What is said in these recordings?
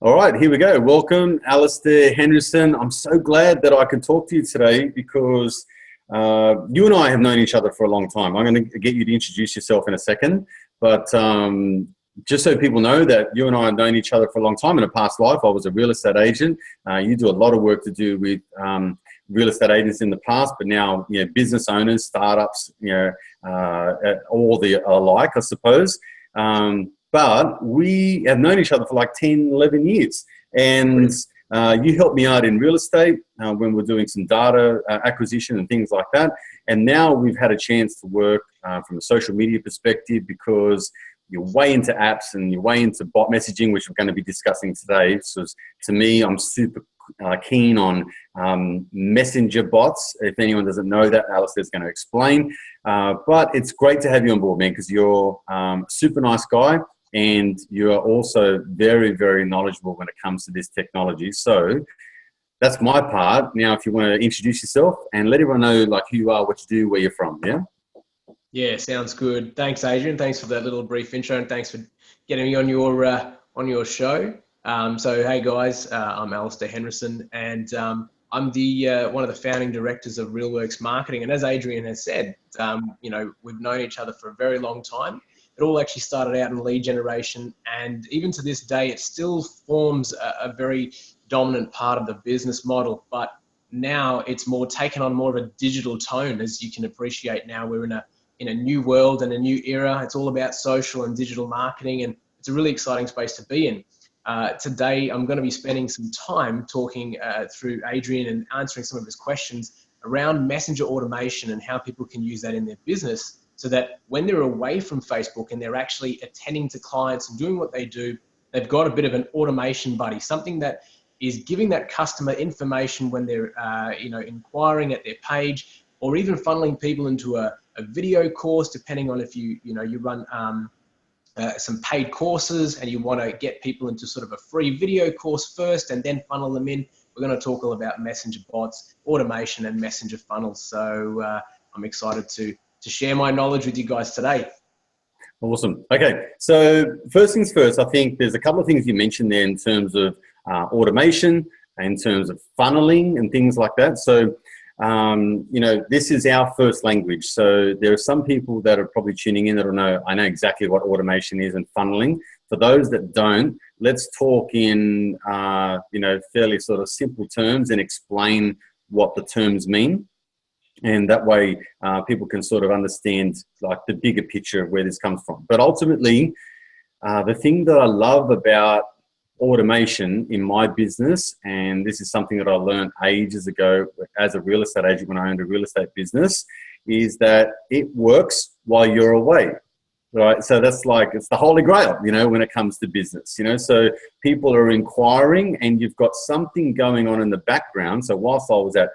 All right, here we go. Welcome, Alistair, Hennrison. I'm so glad that I can talk to you today because you and I have known each other for a long time. I'm going to get you to introduce yourself in a second, but just so people know that you and I have known each other for a long time. In a past life, I was a real estate agent. You do a lot of work to do with real estate agents in the past, but now, business owners, startups, all the alike, I suppose. But we have known each other for like 10, 11 years. And you helped me out in real estate when we're doing some data acquisition and things like that. And now we've had a chance to work from a social media perspective because you're way into apps and you're way into bot messaging, which we're going to be discussing today. So to me, I'm super keen on messenger bots. If anyone doesn't know that, Alistair's going to explain. But it's great to have you on board, man, because you're a super nice guy. And you're also very, very knowledgeable when it comes to this technology. So that's my part. Now, if you want to introduce yourself and let everyone know like who you are, what you do, where you're from, yeah? Yeah, sounds good. Thanks, Adrian. Thanks for that little brief intro, and thanks for getting me on your show. So, hey guys, I'm Alistair Hennrison, and I'm the one of the founding directors of RealWorks Marketing. And as Adrian has said, we've known each other for a very long time. It all actually started out in lead generation, and even to this day, it still forms a very dominant part of the business model. But now it's more taken on more of a digital tone, as you can appreciate. Now we're in a new world and a new era. It's all about social and digital marketing, and it's a really exciting space to be in. Today, I'm going to be spending some time talking through Adrian and answering some of his questions around messenger automation and how people can use that in their business, so that when they're away from Facebook and they're actually attending to clients and doing what they do, they've got a bit of an automation buddy, something that is giving that customer information when they're inquiring at their page, or even funneling people into a video course, depending on if you run some paid courses and you want to get people into sort of a free video course first and then funnel them in. We're going to talk all about messenger bots, automation, and messenger funnels. So I'm excited to share my knowledge with you guys today. Awesome. Okay, so first things first, I think there's a couple of things you mentioned there in terms of automation, in terms of funneling and things like that. So, this is our first language. So there are some people that are probably tuning in that will know, I know exactly what automation is and funneling. For those that don't, let's talk in, fairly sort of simple terms and explain what the terms mean. And that way people can sort of understand like the bigger picture of where this comes from. But ultimately, the thing that I love about automation in my business, and this is something that I learned ages ago as a real estate agent when I owned a real estate business, is that it works while you're away. Right, so that's like, it's the holy grail, when it comes to business, so people are inquiring and you've got something going on in the background. So whilst I was at,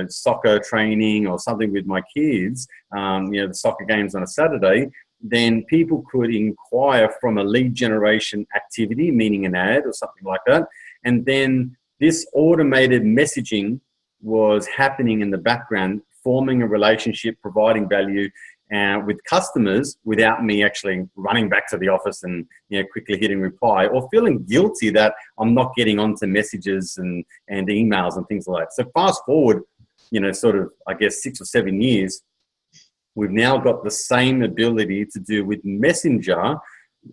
soccer training or something with my kids, the soccer games on a Saturday, then people could inquire from a lead generation activity, meaning an ad or something like that. And then this automated messaging was happening in the background, forming a relationship, providing value with customers without me actually running back to the office and quickly hitting reply or feeling guilty that I'm not getting onto messages and emails and things like that. So fast forward, sort of, I guess, 6 or 7 years, we've now got the same ability to do with Messenger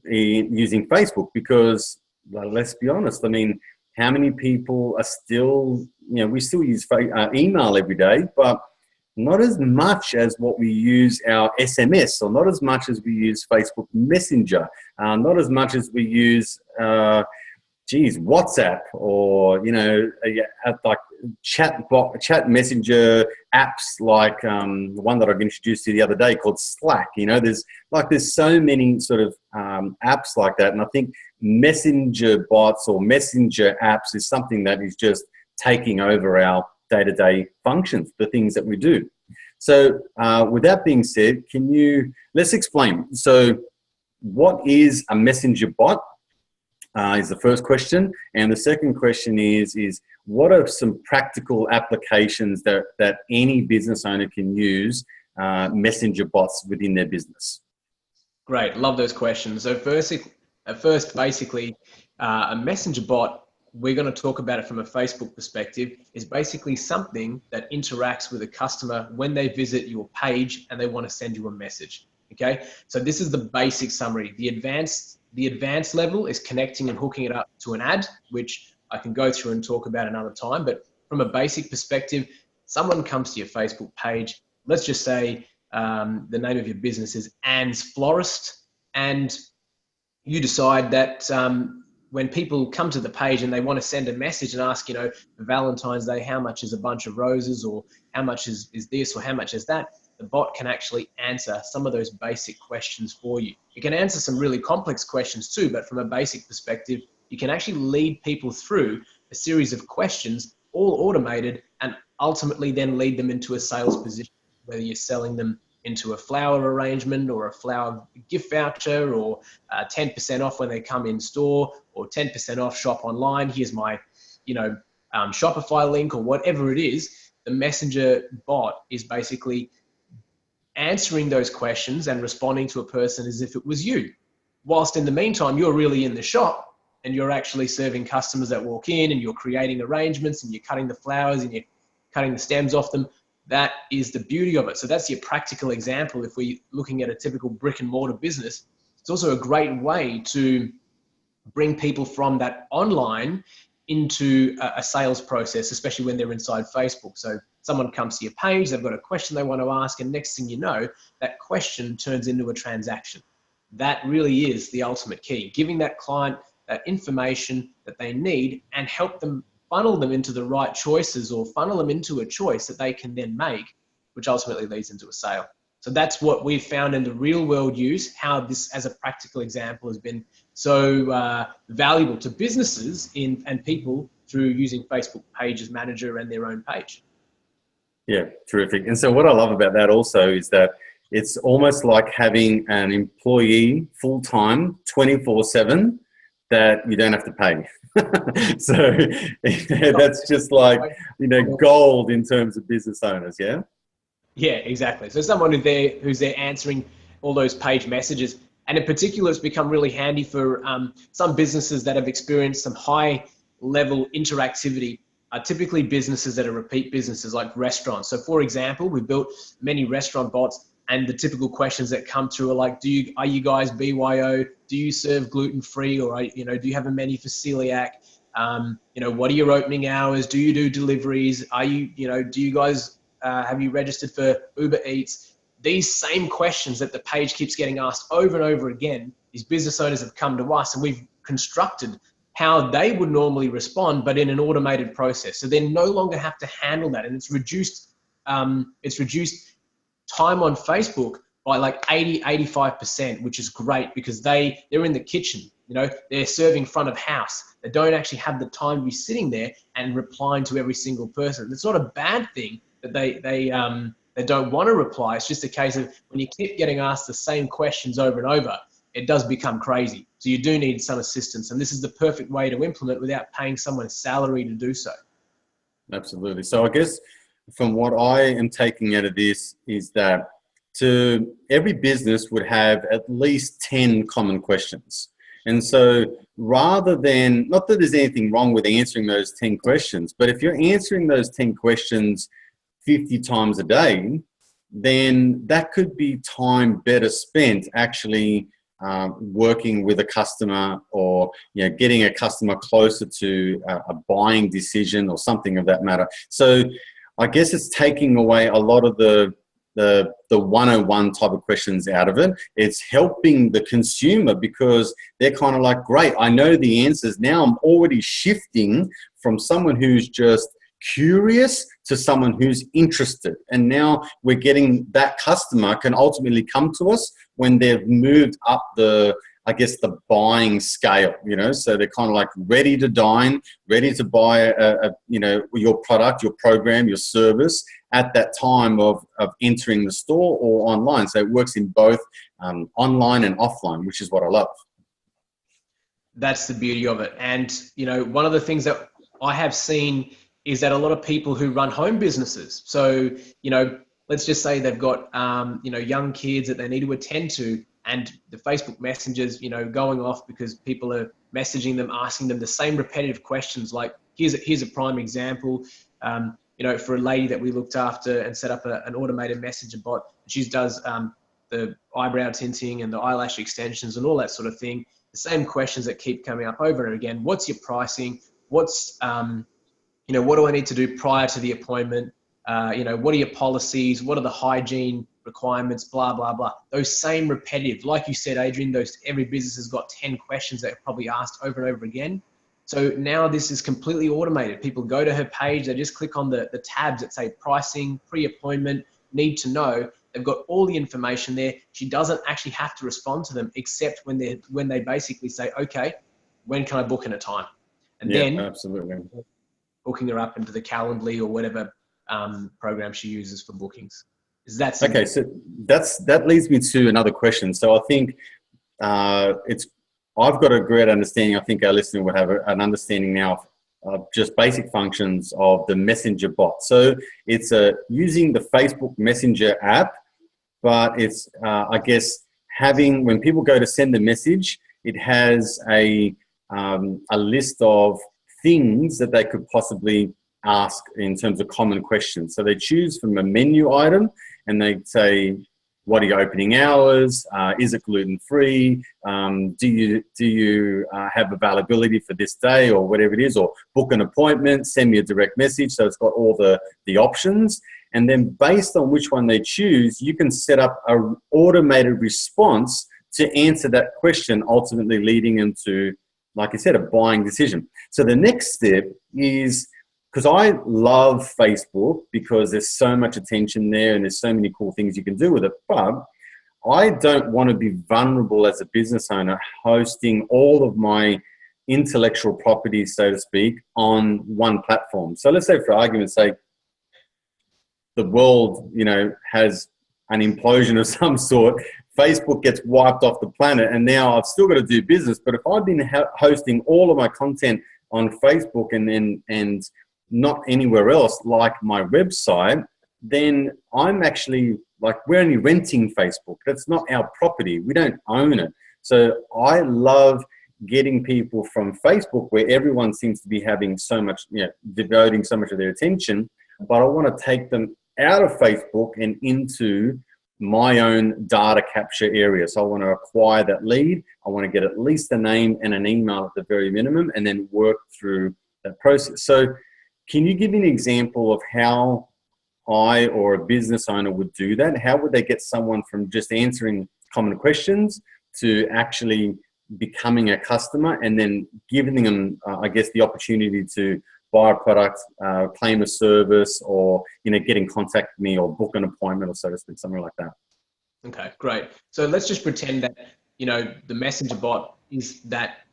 using Facebook because, let's be honest, I mean, how many people are still, we still use email every day, but not as much as what we use our SMS, or not as much as we use Facebook Messenger, not as much as we use, WhatsApp, or, like chat messenger apps like the one that I've introduced to you the other day called Slack. There's so many sort of apps like that. And I think messenger bots or messenger apps is something that is just taking over our day-to-day functions, the things that we do. So with that being said, let's explain. So what is a messenger bot is the first question. And the second question is what are some practical applications that any business owner can use messenger bots within their business? Great, love those questions. So first, basically, A messenger bot, we're going to talk about it from a Facebook perspective, is basically something that interacts with a customer when they visit your page and they want to send you a message. Okay, so this is the basic summary. The advanced level is connecting and hooking it up to an ad, which I can go through and talk about another time. But from a basic perspective, someone comes to your Facebook page. Let's just say the name of your business is Anne's Florist, and you decide that when people come to the page and they want to send a message and ask, for Valentine's Day, how much is a bunch of roses, or how much is this, or how much is that, the bot can actually answer some of those basic questions for you. It can answer some really complex questions too, but from a basic perspective, you can actually lead people through a series of questions, all automated, and ultimately then lead them into a sales position, whether you're selling them into a flower arrangement or a flower gift voucher, or 10% off when they come in store, or 10% off shop online. Here's my, Shopify link, or whatever it is. The messenger bot is basically answering those questions and responding to a person as if it was you. Whilst in the meantime, you're really in the shop and you're actually serving customers that walk in, and you're creating arrangements, and you're cutting the flowers and you're cutting the stems off them. That is the beauty of it. So that's your practical example. If we're looking at a typical brick and mortar business, it's also a great way to bring people from that online into a sales process, especially when they're inside Facebook. So someone comes to your page, they've got a question they want to ask, and next thing you know, that question turns into a transaction. That really is the ultimate key, giving that client that information that they need and help them funnel them into the right choices, or funnel them into a choice that they can then make, which ultimately leads into a sale. So that's what we've found in the real world use, how this as a practical example has been so valuable to businesses and people through using Facebook Pages Manager and their own page. Yeah, terrific. And so what I love about that also is that it's almost like having an employee full-time 24/7 that you don't have to pay. So that's just like, gold in terms of business owners. Yeah. Yeah, exactly. So someone who's there answering all those page messages, and in particular, it's become really handy for some businesses that have experienced some high level interactivity. Typically businesses that are repeat businesses, like restaurants. So for example, we built many restaurant bots, and the typical questions that come through are like, are you guys BYO? Do you serve gluten-free? Or, do you have a menu for celiac? What are your opening hours? Do you do deliveries? Do you guys, have you registered for Uber Eats? These same questions that the page keeps getting asked over and over again, these business owners have come to us, and we've constructed how they would normally respond, but in an automated process. So they no longer have to handle that. And it's reduced time on Facebook by like 85%, which is great, because they're in the kitchen, they're serving front of house. They don't actually have the time to be sitting there and replying to every single person. It's not a bad thing that they don't want to reply. It's just a case of when you keep getting asked the same questions over and over, it does become crazy. So you do need some assistance, and this is the perfect way to implement without paying someone a salary to do so. Absolutely. So I guess from what I am taking out of this is that every business would have at least 10 common questions. And so rather than, not that there's anything wrong with answering those 10 questions, but if you're answering those 10 questions 50 times a day, then that could be time better spent actually working with a customer, or getting a customer closer to a buying decision or something of that matter. So I guess it's taking away a lot of the 101 type of questions out of it. It's helping the consumer, because they're kind of like, great, I know the answers. Now I'm already shifting from someone who's just curious to someone who's interested. And now we're getting that customer can ultimately come to us when they've moved up the buying scale, so they're kind of like ready to dine, ready to buy your product, your program, your service at that time of entering the store or online. So it works in both online and offline, which is what I love. That's the beauty of it. And, one of the things that I have seen is that a lot of people who run home businesses, so, let's just say they've got, young kids that they need to attend to, and the Facebook messengers, going off because people are messaging them, asking them the same repetitive questions. Like here's a prime example. For a lady that we looked after and set up an automated messenger bot. She does the eyebrow tinting and the eyelash extensions and all that sort of thing. The same questions that keep coming up over and again. What's your pricing? What's, what do I need to do prior to the appointment? What are your policies? What are the hygiene requirements? Blah, blah, blah. Those same repetitive, like you said, Adrian, every business has got 10 questions that are probably asked over and over again. So now this is completely automated. People go to her page, they just click on the tabs that say pricing, pre-appointment, need to know. They've got all the information there. She doesn't actually have to respond to them except when they basically say, okay, when can I book in a time? And then absolutely booking her up into the Calendly or whatever program she uses for bookings. Is that simple? Okay, so that leads me to another question. So I think I've got a great understanding. I think our listener would have an understanding now of just basic functions of the Messenger bot. So it's using the Facebook Messenger app, but it's, I guess, when people go to send a message, it has a list of things that they could possibly ask in terms of common questions. So they choose from a menu item and they say, what are your opening hours? Is it gluten-free? Do you have availability for this day or whatever it is? Or book an appointment, send me a direct message. So it's got all the options. And then based on which one they choose, you can set up an automated response to answer that question, ultimately leading into, like I said, a buying decision. So the next step is, because I love Facebook because there's so much attention there and there's so many cool things you can do with it, but I don't want to be vulnerable as a business owner hosting all of my intellectual property, so to speak, on one platform. So let's say, for argument's sake, the world, has an implosion of some sort, Facebook gets wiped off the planet, and now I've still got to do business. But if I've been hosting all of my content on Facebook and not anywhere else, like my website, then I'm actually, we're only renting Facebook. That's not our property. We don't own it. So I love getting people from Facebook, where everyone seems to be having so much, devoting so much of their attention, but I want to take them out of Facebook and into my own data capture area. So I want to acquire that lead. I want to get at least a name and an email at the very minimum, and then work through that process. So can you give me an example of how I or a business owner would do that? How would they get someone from just answering common questions to actually becoming a customer, and then giving them, I guess, the opportunity to buy a product, claim a service, or, get in contact with me or book an appointment, or so to speak, something like that? Okay, great. So let's just pretend that, the messenger bot is that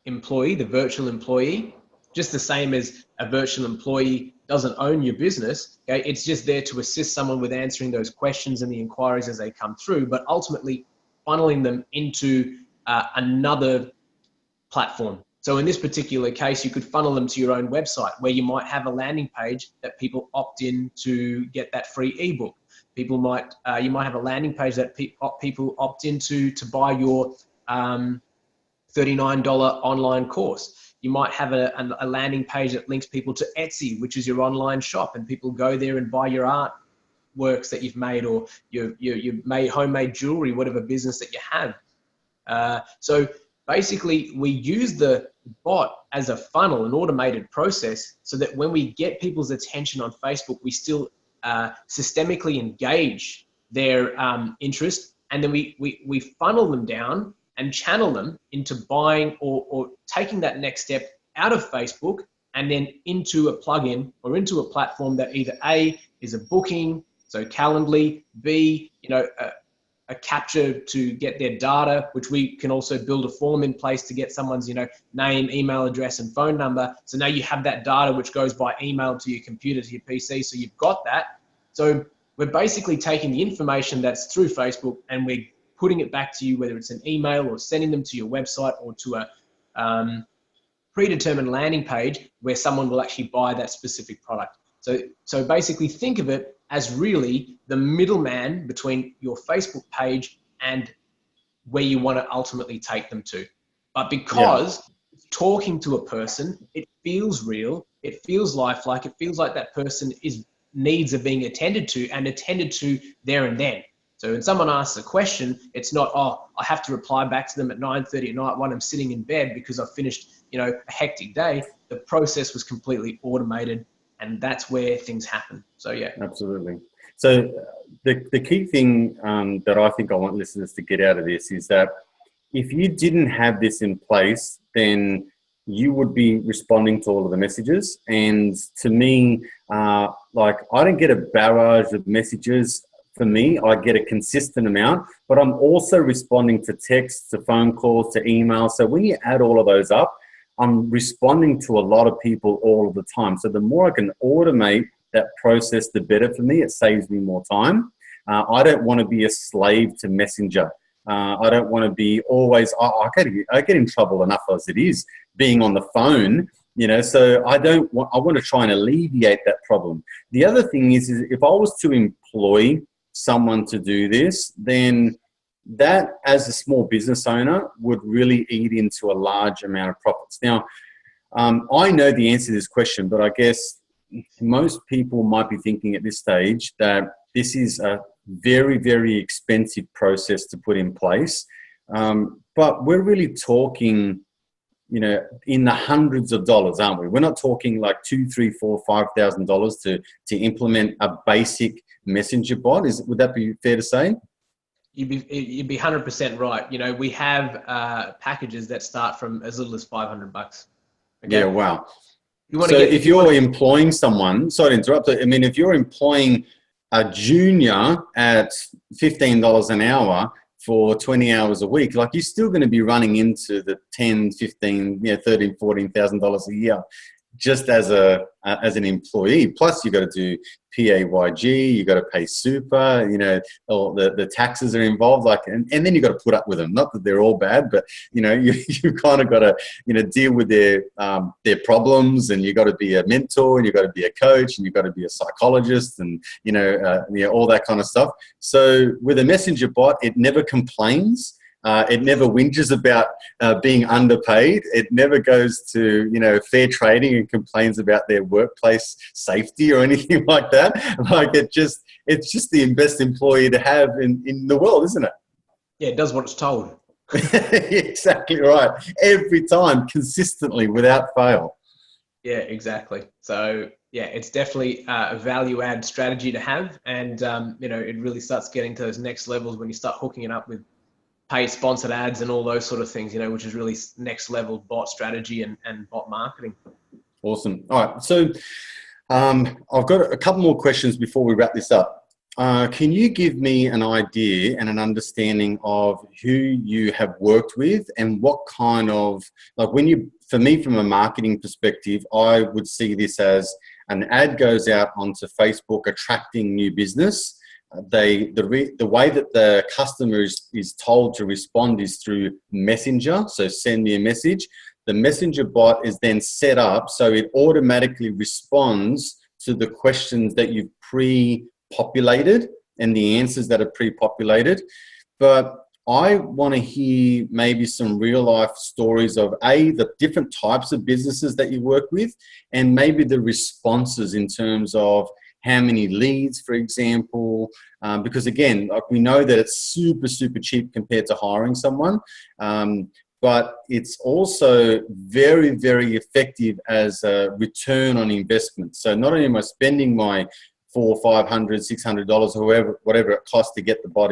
employee, the virtual employee, just the same as a virtual employee doesn't own your business. Okay? It's just there to assist someone with answering those questions and the inquiries as they come through, but ultimately funneling them into another platform. So in this particular case, you could funnel them to your own website, where you might have a landing page that people opt in to get that free ebook. You might have a landing page that people opt into to buy your $39 online course. You might have a landing page that links people to Etsy, which is your online shop, and people go there and buy your art works that you've made, or your made homemade jewelry, whatever business that you have. So basically, we use the bot as a funnel, an automated process, so that when we get people's attention on Facebook, we still systemically engage their interest, and then we funnel them down and channel them into buying or taking that next step out of Facebook and then into a plugin or into a platform that either A, is a booking, so Calendly, B, a capture to get their data, which we can also build a form in place to get someone's, name, email address, and phone number. So now you have that data, which goes by email to your computer, to your PC. So you've got that. So we're basically taking the information that's through Facebook and we're putting it back to you, whether it's an email or sending them to your website or to a predetermined landing page where someone will actually buy that specific product. So basically think of it as really the middleman between your Facebook page and where you want to ultimately take them to. But because talking to a person, it feels real, it feels lifelike, it feels like that person needs are being attended to and attended to there and then. So when someone asks a question, it's not, oh, I have to reply back to them at 9:30 at night when I'm sitting in bed because I've finished, a hectic day. The process was completely automated, and that's where things happen. So yeah. Absolutely. So the key thing that I think I want listeners to get out of this is that if you didn't have this in place, then you would be responding to all of the messages. And to me, I don't get a barrage of messages. For me, I get a consistent amount, but I'm also responding to texts, to phone calls, to emails. So when you add all of those up, I'm responding to a lot of people all of the time. So the more I can automate that process, the better for me. It saves me more time. I don't want to be a slave to Messenger. I don't want to be always, I get in trouble enough as it is being on the phone, so I want to try and alleviate that problem. The other thing is if I was to employ someone to do this, then that as a small business owner would really eat into a large amount of profits. Now, I know the answer to this question, but I guess most people might be thinking at this stage that this is a very, very expensive process to put in place. But we're really talking, in the hundreds of dollars, aren't we? We're not talking like $2,000, $3,000, $4,000, to implement a basic messenger bot. Would that be fair to say? You'd be 100% right. We have packages that start from as little as $500. Okay? Yeah, wow. If you're employing someone, sorry to interrupt, if you're employing a junior at $15 an hour for 20 hours a week, you're still going to be running into the $10, $15, $13, $14,000 a year just as an employee. Plus, you got to do PAYG, you got to pay super, all the taxes are involved, and then you got to put up with them. Not that they're all bad, but you kind of got to deal with their problems, and you got to be a mentor, and you got to be a coach, and you got to be a psychologist, and all that kind of stuff. So with a messenger bot, it never complains. It never whinges about being underpaid. It never goes to, fair trading and complains about their workplace safety or anything like that. It's just the best employee to have in the world, isn't it? Yeah, it does what it's told. Exactly right. Every time, consistently, without fail. Yeah, exactly. So yeah, it's definitely a value add strategy to have. And, it really starts getting to those next levels when you start hooking it up with pay sponsored ads and all those sort of things, which is really next level bot strategy and bot marketing. Awesome. All right. So I've got a couple more questions before we wrap this up. Can you give me an idea and an understanding of who you have worked with and what kind of, for me, from a marketing perspective, I would see this as an ad goes out onto Facebook attracting new business. The way that the customer is told to respond is through Messenger. So send me a message. The messenger bot is then set up so it automatically responds to the questions that you've pre-populated and the answers that are pre-populated. But I want to hear maybe some real life stories of the different types of businesses that you work with, and maybe the responses in terms of how many leads, for example, because again, we know that it's super, super cheap compared to hiring someone, but it's also very, very effective as a return on investment. So not only am I spending my $400, $500, $600, whatever it costs to get the bot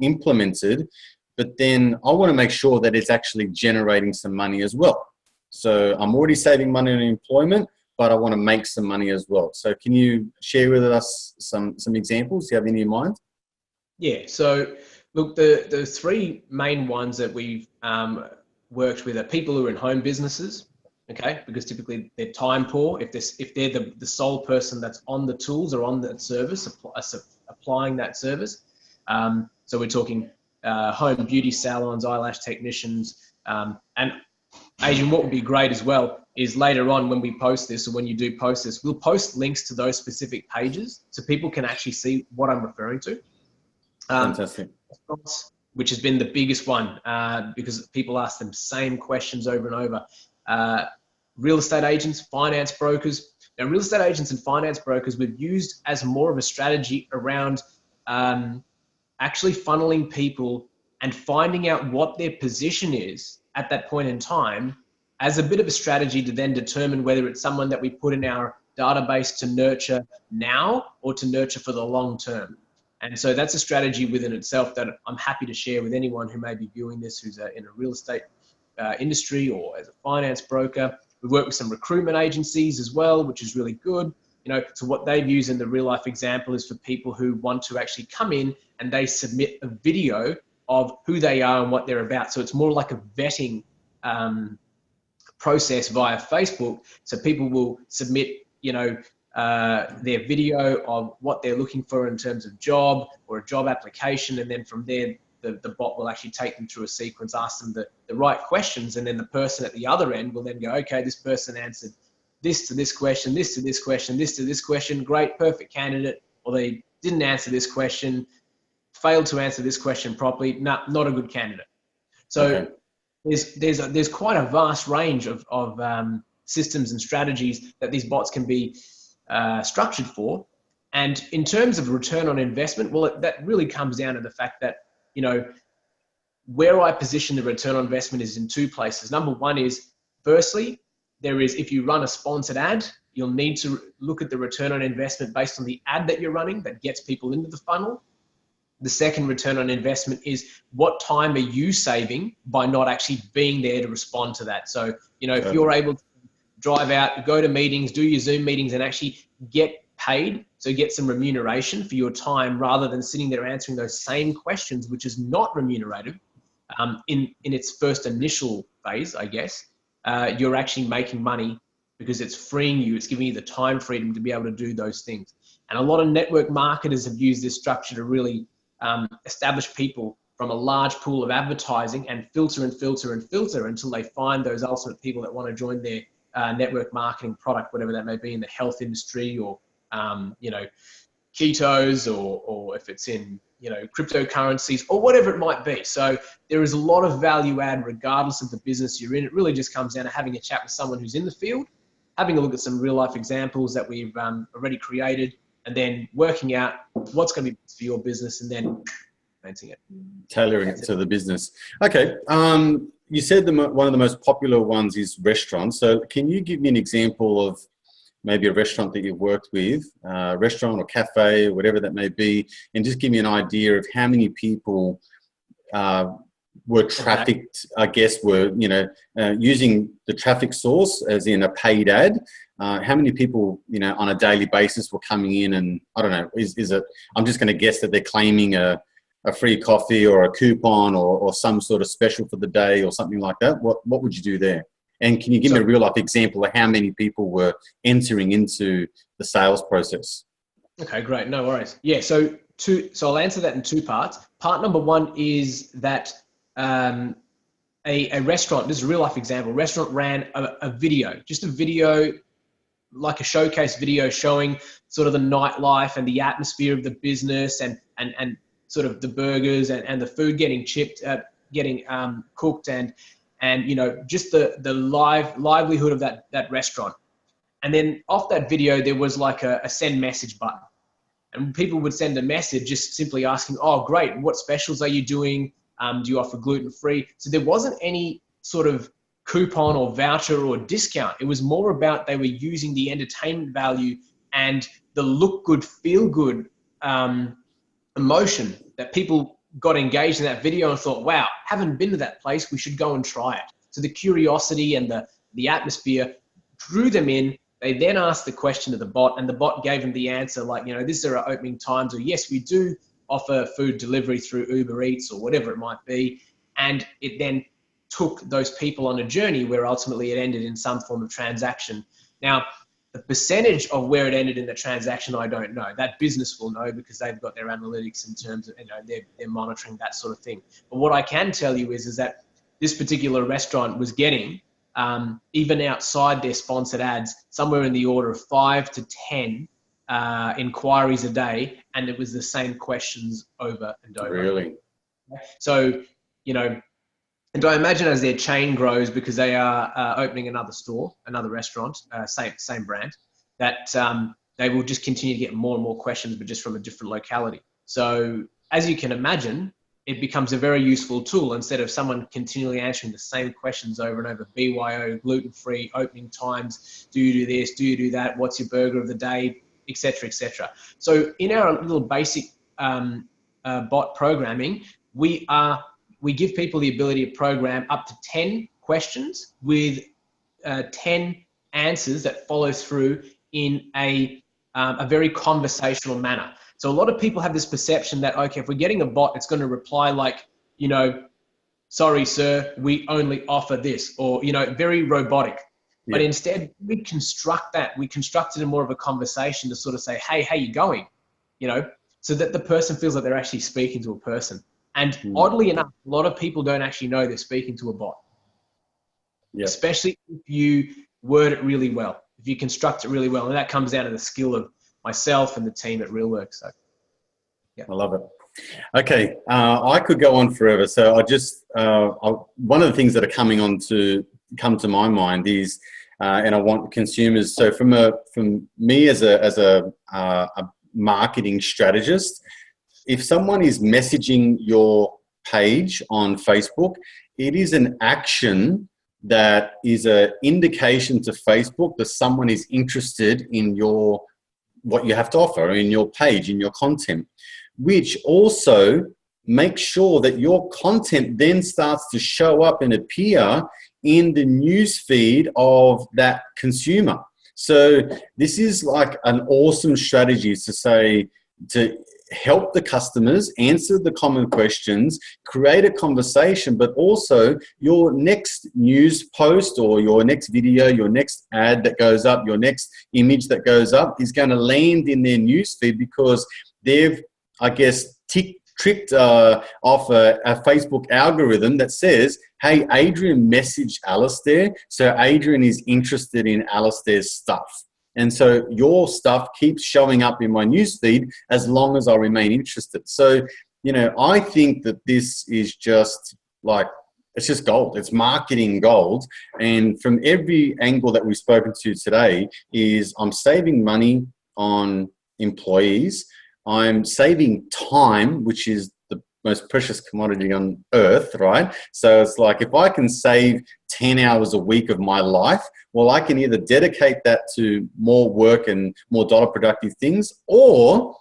implemented, but then I want to make sure that it's actually generating some money as well. So I'm already saving money on employment, but I want to make some money as well. So can you share with us some examples? Do you have any in mind? Yeah, so look, the three main ones that we've worked with are people who are in home businesses, okay? Because typically they're time poor. If they're the sole person that's on the tools or on that service, applying that service. So we're talking home beauty salons, eyelash technicians, and Adrian, what would be great as well is later on when we post this, or when you do post this, we'll post links to those specific pages so people can actually see what I'm referring to. Fantastic. Which has been the biggest one because people ask them same questions over and over. Real estate agents, finance brokers. Now, real estate agents and finance brokers we've used as more of a strategy around actually funneling people and finding out what their position is at that point in time as a bit of a strategy to then determine whether it's someone that we put in our database to nurture now or to nurture for the long term. And so that's a strategy within itself that I'm happy to share with anyone who may be viewing this, who's in a real estate industry or as a finance broker. We work with some recruitment agencies as well, which is really good. You know, so what they've used in the real life example is for people who want to actually come in and they submit a video of who they are and what they're about. So it's more like a vetting process via Facebook. So people will submit, you know, their video of what they're looking for in terms of job or a job application. And then from there, the bot will actually take them through a sequence, ask them the right questions. And then the person at the other end will then go, okay, this person answered this to this question, this to this question, this to this question. Great, perfect candidate. Or they didn't answer this question, failed to answer this question properly. No, not a good candidate. So there's quite a vast range of systems and strategies that these bots can be structured for. And in terms of return on investment, well, that really comes down to the fact that, you know, where I position the return on investment is in two places. Number one is, firstly, if you run a sponsored ad, you'll need to look at the return on investment based on the ad that you're running that gets people into the funnel. The second return on investment is what time are you saving by not actually being there to respond to that. So, you know, if you're able to drive out, go to meetings, do your Zoom meetings and actually get paid, so get some remuneration for your time rather than sitting there answering those same questions, which is not remunerative in its first initial phase, I guess, you're actually making money because it's freeing you, it's giving you the time freedom to be able to do those things. And a lot of network marketers have used this structure to really establish people from a large pool of advertising and filter and filter and filter until they find those ultimate people that want to join their network marketing product, whatever that may be in the health industry or, you know, ketos or if it's in, you know, cryptocurrencies or whatever it might be. So there is a lot of value add regardless of the business you're in. It really just comes down to having a chat with someone who's in the field, having a look at some real life examples that we've already created, and then working out what's going to be best for your business and then implementing it. Tailoring it to the business. Okay. You said one of the most popular ones is restaurants. So can you give me an example of maybe a restaurant that you've worked with, restaurant or cafe, whatever that may be, and just give me an idea of how many people were trafficked, I guess, were, you know, using the traffic source as in a paid ad. How many people, you know, on a daily basis were coming in and, I don't know, is it, I'm just going to guess that they're claiming a free coffee or a coupon or some sort of special for the day or something like that. What would you do there? And can you give me a real life example of how many people were entering into the sales process? Okay, great. No worries. Yeah. So I'll answer that in two parts. Part number one is that a restaurant, this is a real life example, restaurant ran a video, just a video, like a showcase video showing sort of the nightlife and the atmosphere of the business and sort of the burgers and the food getting getting cooked and you know, just the livelihood of that restaurant. And then off that video, there was like a send message button. And people would send a message just simply asking, oh, great, what specials are you doing? Do you offer gluten-free? So there wasn't any sort of coupon or voucher or discount. It was more about they were using the entertainment value and the look good, feel good emotion that people got engaged in that video and thought, wow, haven't been to that place, we should go and try it. So the curiosity and the atmosphere drew them in. They then asked the question to the bot and the bot gave them the answer like, you know, this is our opening times, or yes, we do offer food delivery through Uber Eats or whatever it might be. And it then took those people on a journey where ultimately it ended in some form of transaction. Now, the percentage of where it ended in the transaction, I don't know. That business will know because they've got their analytics in terms of, you know, they're monitoring that sort of thing. But what I can tell you is that this particular restaurant was getting even outside their sponsored ads, somewhere in the order of 5 to 10 inquiries a day, and it was the same questions over and over. Really? So, you know, and I imagine as their chain grows, because they are opening another store, another restaurant, same brand, that they will just continue to get more and more questions, but just from a different locality. So as you can imagine, it becomes a very useful tool instead of someone continually answering the same questions over and over. BYO, gluten-free, opening times, do you do this, do you do that, what's your burger of the day, etc., etc. So in our little basic bot programming, we give people the ability to program up to 10 questions with 10 answers that follow through in a very conversational manner. So a lot of people have this perception that, okay, if we're getting a bot, it's going to reply like, you know, sorry, sir, we only offer this, or, you know, very robotic. Yeah. But instead, we construct it in more of a conversation to sort of say, hey, how you going? You know, so that the person feels like they're actually speaking to a person. And oddly enough, a lot of people don't actually know they're speaking to a bot. Yeah. Especially if you word it really well, if you construct it really well. And that comes down to the skill of myself and the team at RealWorks. So, yeah. I love it. Okay, I could go on forever. So I just, one of the things that are come to my mind is, and I want consumers. So from me as a marketing strategist, if someone is messaging your page on Facebook, it is an action that is an indication to Facebook that someone is interested in what you have to offer, in your page, in your content, which also makes sure that your content then starts to show up and appear in the news feed of that consumer. So this is like an awesome strategy to help the customers answer the common questions, create a conversation, but also your next news post or your next video, your next ad that goes up, your next image that goes up is going to land in their news feed because they've, I guess, tricked off a Facebook algorithm that says, hey, Adrian messaged Alistair, so Adrian is interested in Alistair's stuff. And so your stuff keeps showing up in my newsfeed as long as I remain interested. So, you know, I think that this is just like, it's just gold. It's marketing gold. And from every angle that we've spoken to today is I'm saving money on employees. I'm saving time, which is the most precious commodity on earth, right? So it's like, if I can save 10 hours a week of my life, well, I can either dedicate that to more work and more dollar productive things, or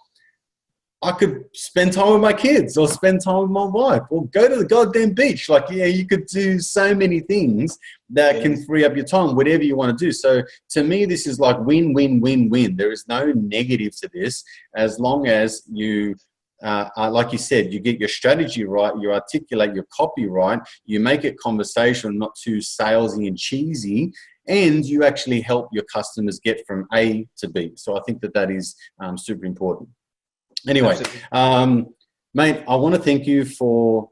I could spend time with my kids or spend time with my wife or go to the goddamn beach. Like, yeah, you could do so many things that can free up your time, whatever you want to do. So to me, this is like win, win, win, win. There is no negative to this as long as you, like you said, you get your strategy right, you articulate your copy right, you make it conversational, not too salesy and cheesy, and you actually help your customers get from A to B. So I think that is super important. Anyway, mate, I want to thank you for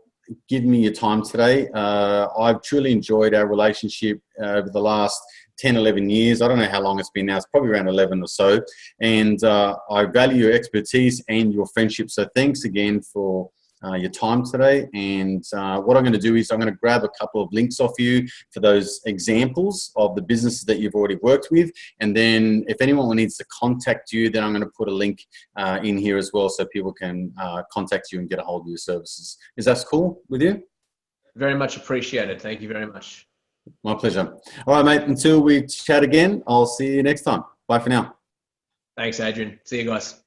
giving me your time today. I've truly enjoyed our relationship over the last 10, 11 years. I don't know how long it's been now. It's probably around 11 or so. And I value your expertise and your friendship. So thanks again for your time today. And what I'm going to do is I'm going to grab a couple of links off you for those examples of the businesses that you've already worked with. And then if anyone needs to contact you, then I'm going to put a link in here as well so people can contact you and get a hold of your services. Is that cool with you? Very much appreciated. Thank you very much. My pleasure. All right, mate. Until we chat again, I'll see you next time. Bye for now. Thanks, Adrian. See you guys.